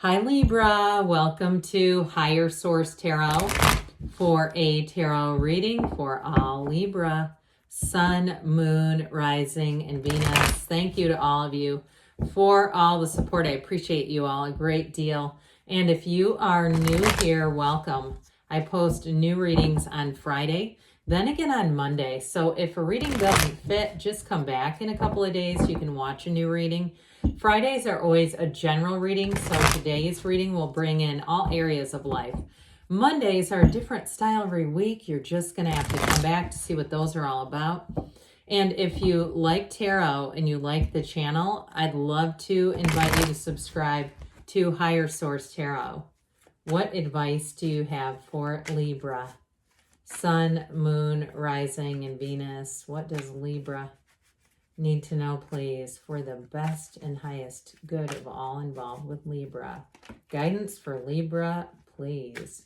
Hi Libra, welcome to Higher Source Tarot for a tarot reading for all Libra, Sun, Moon, Rising, and Venus. Thank you to all of you for all the support. I appreciate you all a great deal. And if you are new here, welcome. I post new readings on Friday, then again on Monday. So if a reading doesn't fit, just come back in a couple of days. You can watch a new reading. Fridays are always a general reading, so today's reading will bring in all areas of life. Mondays are a different style every week. You're just going to have to come back to see what those are all about. And if you like tarot and you like the channel, I'd love to invite you to subscribe to Higher Source Tarot. What advice do you have for Libra? Sun, Moon, Rising, and Venus. What does Libra need to know, please, for the best and highest good of all involved with Libra? Guidance for Libra, please.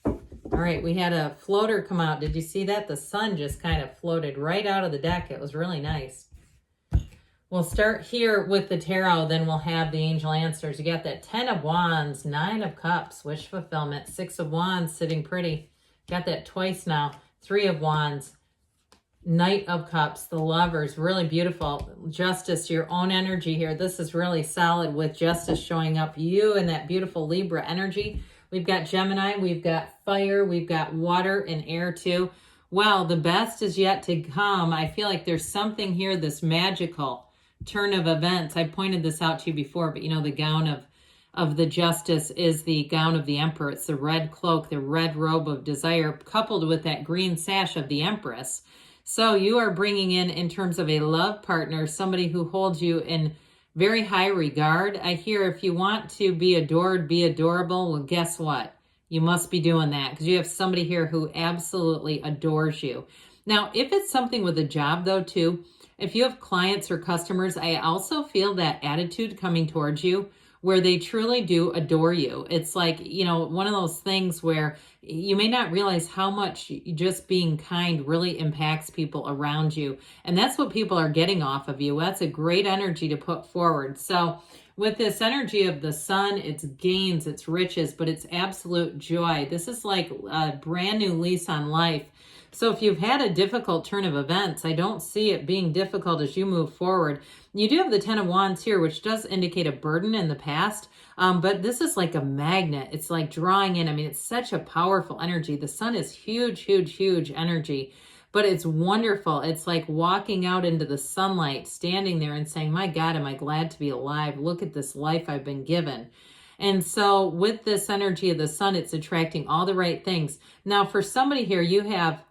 All right, we had a floater come out. Did you see that? The sun just kind of floated right out of the deck. It was really nice. We'll start here with the tarot, then we'll have the angel answers. You got that 10 of Wands, 9 of Cups, wish fulfillment, 6 of Wands, sitting pretty. Got that twice now, 3 of Wands, Knight of Cups, the Lovers, really beautiful. Justice, your own energy here. This is really solid with Justice showing up. You and that beautiful Libra energy. We've got Gemini, we've got fire, we've got water and air too. Well, the best is yet to come. I feel like there's something here, this magical turn of events. I pointed this out to you before, but you know, the gown of the Justice is the gown of the Emperor. It's the red cloak, the red robe of desire, coupled with that green sash of the Empress. So you are bringing in terms of a love partner, somebody who holds you in very high regard. I hear if you want to be adored, be adorable. Well, guess what? You must be doing that because you have somebody here who absolutely adores you. Now, if it's something with a job though, too, if you have clients or customers, I also feel that attitude coming towards you where they truly do adore you. It's like, you know, one of those things where you may not realize how much just being kind really impacts people around you. And that's what people are getting off of you. That's a great energy to put forward. So with this energy of the sun, it's gains, it's riches, but it's absolute joy. This is like a brand new lease on life. So if you've had a difficult turn of events, I don't see it being difficult as you move forward. You do have the 10 of Wands here, which does indicate a burden in the past, but this is like a magnet. It's like drawing in. I mean, it's such a powerful energy. The sun is huge, huge, huge energy, but it's wonderful. It's like walking out into the sunlight, standing there and saying, my God, am I glad to be alive? Look at this life I've been given. And so with this energy of the sun, it's attracting all the right things. Now, for somebody here, you have,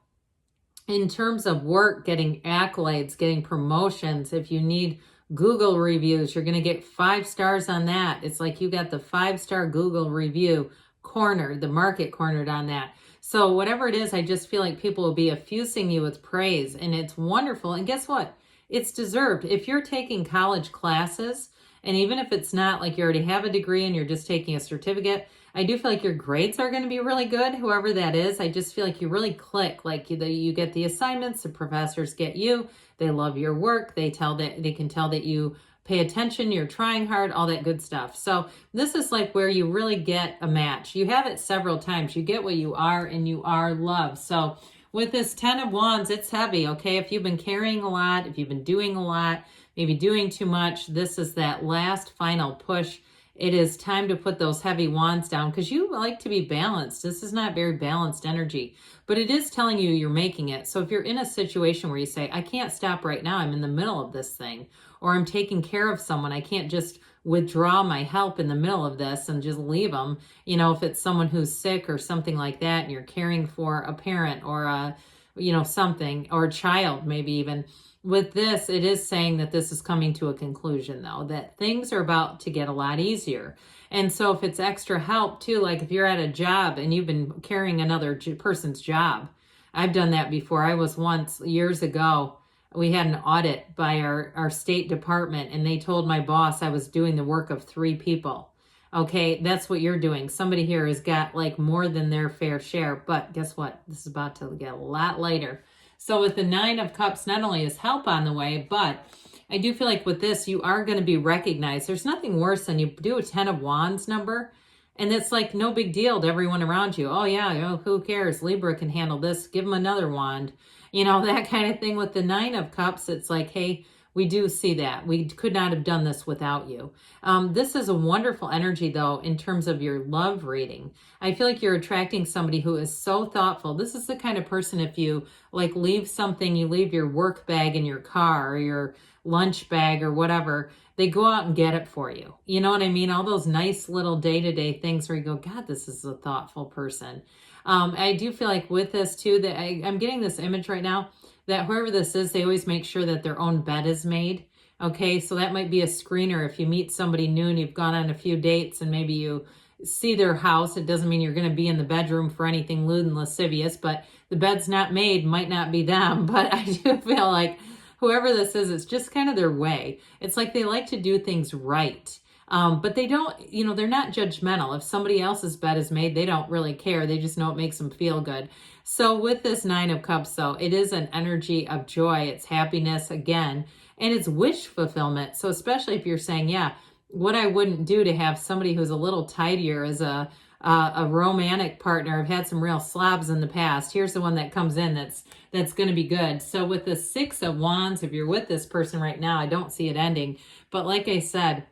in terms of work, getting accolades, getting promotions. If you need Google reviews, you're going to get 5 stars on that. It's like you got the 5-star Google review cornered, the market cornered on that. So whatever it is, I just feel like people will be effusing you with praise, and it's wonderful. And guess what? It's deserved. If you're taking college classes, and even if it's not like you already have a degree and you're just taking a certificate, I do feel like your grades are going to be really good, whoever that is. I just feel like you really click, like you get the assignments, the professors get you, they love your work, they can tell that you pay attention, you're trying hard, all that good stuff. So this is like where you really get a match. You have it several times. You get what you are, and you are loved. So with this 10 of Wands, it's heavy, okay? If you've been carrying a lot, if you've been doing a lot, maybe doing too much, this is that last final push. It is time to put those heavy wands down because you like to be balanced. This is not very balanced energy, but it is telling you you're making it. So if you're in a situation where you say, I can't stop right now, I'm in the middle of this thing, or I'm taking care of someone, I can't just withdraw my help in the middle of this and just leave them. You know, if it's someone who's sick or something like that, and you're caring for a parent or a, you know, something, or a child, maybe even. With this, it is saying that this is coming to a conclusion, though, that things are about to get a lot easier. And so if it's extra help, too, like if you're at a job and you've been carrying another person's job. I've done that before. I was once, years ago, we had an audit by our State Department, and they told my boss I was doing the work of 3 people. Okay, that's what you're doing. Somebody here has got like more than their fair share, but guess what? This is about to get a lot lighter. So with the 9 of Cups, not only is help on the way, but I do feel like with this, you are going to be recognized. There's nothing worse than you do a 10 of Wands number, and it's like no big deal to everyone around you. Oh yeah, who cares? Libra can handle this. Give them another wand. That kind of thing. With the 9 of Cups, it's like, hey, we do see that. We could not have done this without you. This is a wonderful energy, though, in terms of your love reading. I feel like you're attracting somebody who is so thoughtful. This is the kind of person, if you like leave something, you leave your work bag in your car or your lunch bag or whatever, they go out and get it for you. You know what I mean? All those nice little day-to-day things where you go, God, this is a thoughtful person. I do feel like with this too, that I'm getting this image right now that whoever this is, they always make sure that their own bed is made. Okay, so that might be a screener. If you meet somebody new and you've gone on a few dates and maybe you see their house, it doesn't mean you're going to be in the bedroom for anything lewd and lascivious, but the bed's not made, might not be them. But I do feel like whoever this is, it's just kind of their way. It's like they like to do things right. But they don't, they're not judgmental. If somebody else's bed is made, they don't really care. They just know it makes them feel good. So with this 9 of Cups, though, it is an energy of joy. It's happiness again, and it's wish fulfillment. So especially if you're saying, yeah, what I wouldn't do to have somebody who's a little tidier as a romantic partner. I've had some real slobs in the past. Here's the one that comes in that's going to be good. So with the 6 of Wands, if you're with this person right now, I don't see it ending. But like I said,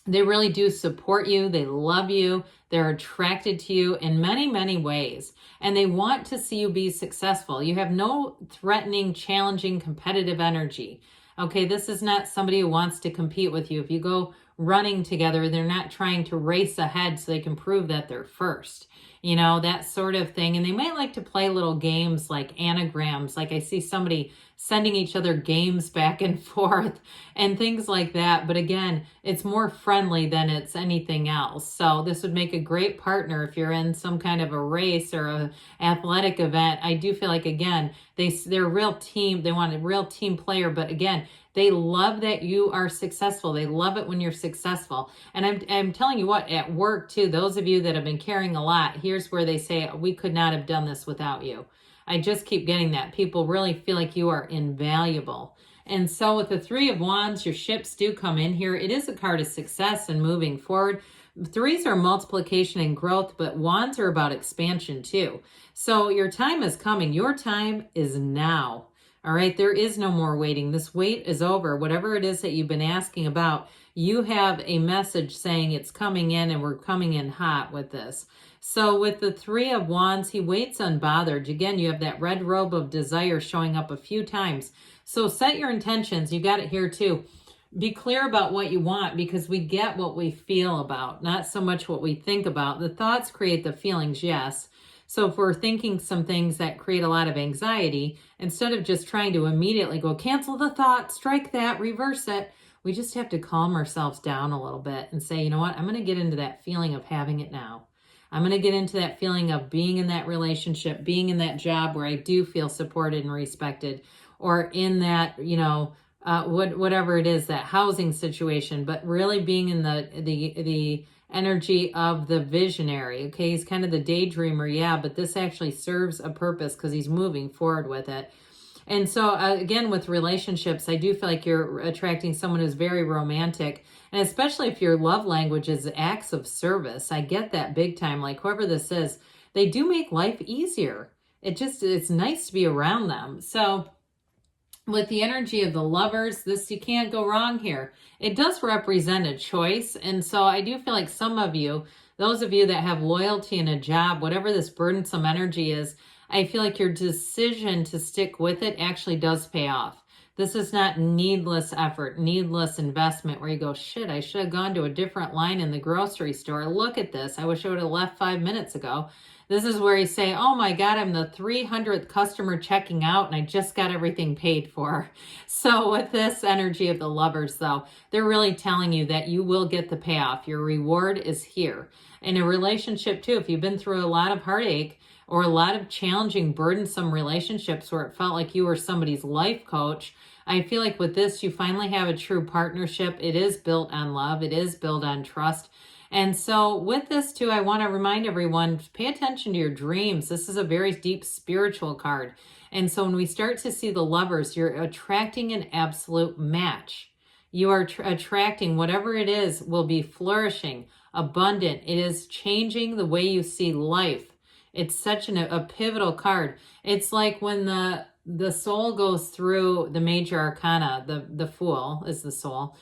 they really do support you. They love you. They're attracted to you in many, many ways. And they want to see you be successful. You have no threatening, challenging, competitive energy. Okay, this is not somebody who wants to compete with you. If you go running together, they're not trying to race ahead so they can prove that they're first. That sort of thing. And they might like to play little games like anagrams. Like I see somebody sending each other games back and forth and things like that. But again, it's more friendly than it's anything else. So this would make a great partner if you're in some kind of a race or a athletic event. I do feel like, again, they're a real team. They want a real team player. But again, they love that you are successful. They love it when you're successful. And I'm telling you what, at work too, those of you that have been carrying a lot, here's where they say, we could not have done this without you. I just keep getting that. People really feel like you are invaluable. And so with the 3 of Wands, your ships do come in here. It is a card of success and moving forward. 3s are multiplication and growth, but Wands are about expansion too. So your time is coming. Your time is now. All right, there is no more waiting. This wait is over. Whatever it is that you've been asking about, you have a message saying it's coming in, and we're coming in hot with this. So with the 3 of Wands, he waits unbothered. Again, you have that red robe of desire showing up a few times. So set your intentions. You got it here too. Be clear about what you want, because we get what we feel about, not so much what we think about. The thoughts create the feelings, yes. So if we're thinking some things that create a lot of anxiety, instead of just trying to immediately go cancel the thought, strike that, reverse it, we just have to calm ourselves down a little bit and say, you know what, I'm going to get into that feeling of having it now. I'm going to get into that feeling of being in that relationship, being in that job where I do feel supported and respected, or in that, whatever it is, that housing situation, but really being in the energy of the visionary. Okay, he's kind of the daydreamer, yeah, but this actually serves a purpose because he's moving forward with it. And so again, with relationships, I do feel like you're attracting someone who's very romantic, and especially if your love language is acts of service. I get that big time. Like whoever this is, they do make life easier. It's nice to be around them. So with the energy of the Lovers, this, you can't go wrong here. It does represent a choice. And so I do feel like some of you, those of you that have loyalty in a job, whatever this burdensome energy is, I feel like your decision to stick with it actually does pay off. This is not needless effort, needless investment where you go, shit, I should have gone to a different line in the grocery store. Look at this. I wish I would have left 5 minutes ago. This is where you say, oh my God, I'm the 300th customer checking out and I just got everything paid for. So with this energy of the Lovers, though, they're really telling you that you will get the payoff. Your reward is here. In a relationship too, if you've been through a lot of heartache or a lot of challenging, burdensome relationships where it felt like you were somebody's life coach, I feel like with this, you finally have a true partnership. It is built on love. It is built on trust. And so with this too, I want to remind everyone, pay attention to your dreams. This is a very deep spiritual card. And so when we start to see the Lovers, you're attracting an absolute match. You are attracting whatever it is will be flourishing, abundant. It is changing the way you see life. It's such a pivotal card. It's like when the soul goes through the major arcana, the Fool is the soul.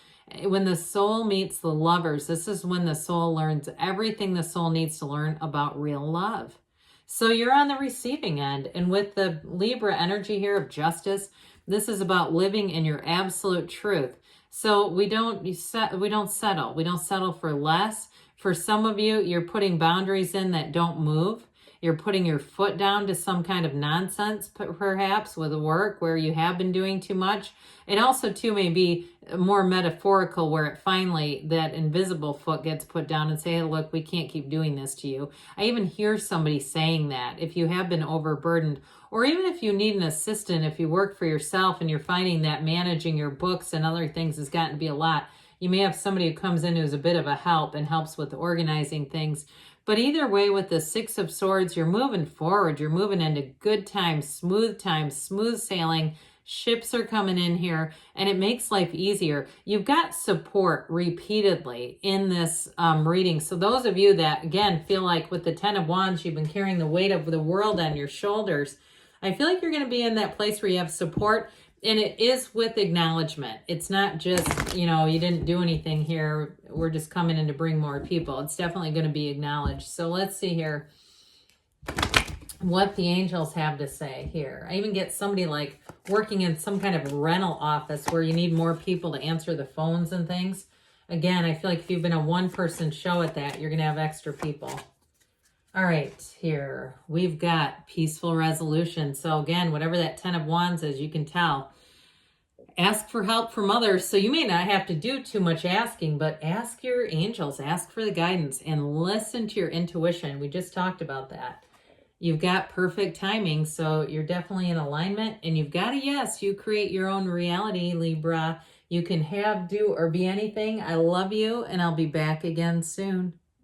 When the soul meets the Lovers, this is when the soul learns everything the soul needs to learn about real love. So you're on the receiving end. And with the Libra energy here of justice, this is about living in your absolute truth. So we don't settle. We don't settle for less. For some of you, you're putting boundaries in that don't move. You're putting your foot down to some kind of nonsense, perhaps, with work where you have been doing too much. It also, too, may be more metaphorical where it finally, that invisible foot gets put down and say, hey, look, we can't keep doing this to you. I even hear somebody saying that if you have been overburdened, or even if you need an assistant, if you work for yourself and you're finding that managing your books and other things has gotten to be a lot, you may have somebody who comes in who's a bit of a help and helps with organizing things. But either way, with the Six of Swords, you're moving forward. You're moving into good times, smooth sailing. Ships are coming in here, and it makes life easier. You've got support repeatedly in this reading. So those of you that, again, feel like with the Ten of Wands, you've been carrying the weight of the world on your shoulders, I feel like you're going to be in that place where you have support. And it is with acknowledgement. It's not just, you didn't do anything here. We're just coming in to bring more people. It's definitely going to be acknowledged. So let's see here what the angels have to say here. I even get somebody like working in some kind of rental office where you need more people to answer the phones and things. Again, I feel like if you've been a one-person show at that, you're going to have extra people. All right, here we've got peaceful resolution. So again, whatever that Ten of Wands is, you can tell. Ask for help from others. So you may not have to do too much asking, but ask your angels, ask for the guidance, and listen to your intuition. We just talked about that. You've got perfect timing, so you're definitely in alignment. And you've got a yes, you create your own reality, Libra. You can have, do, or be anything. I love you, and I'll be back again soon.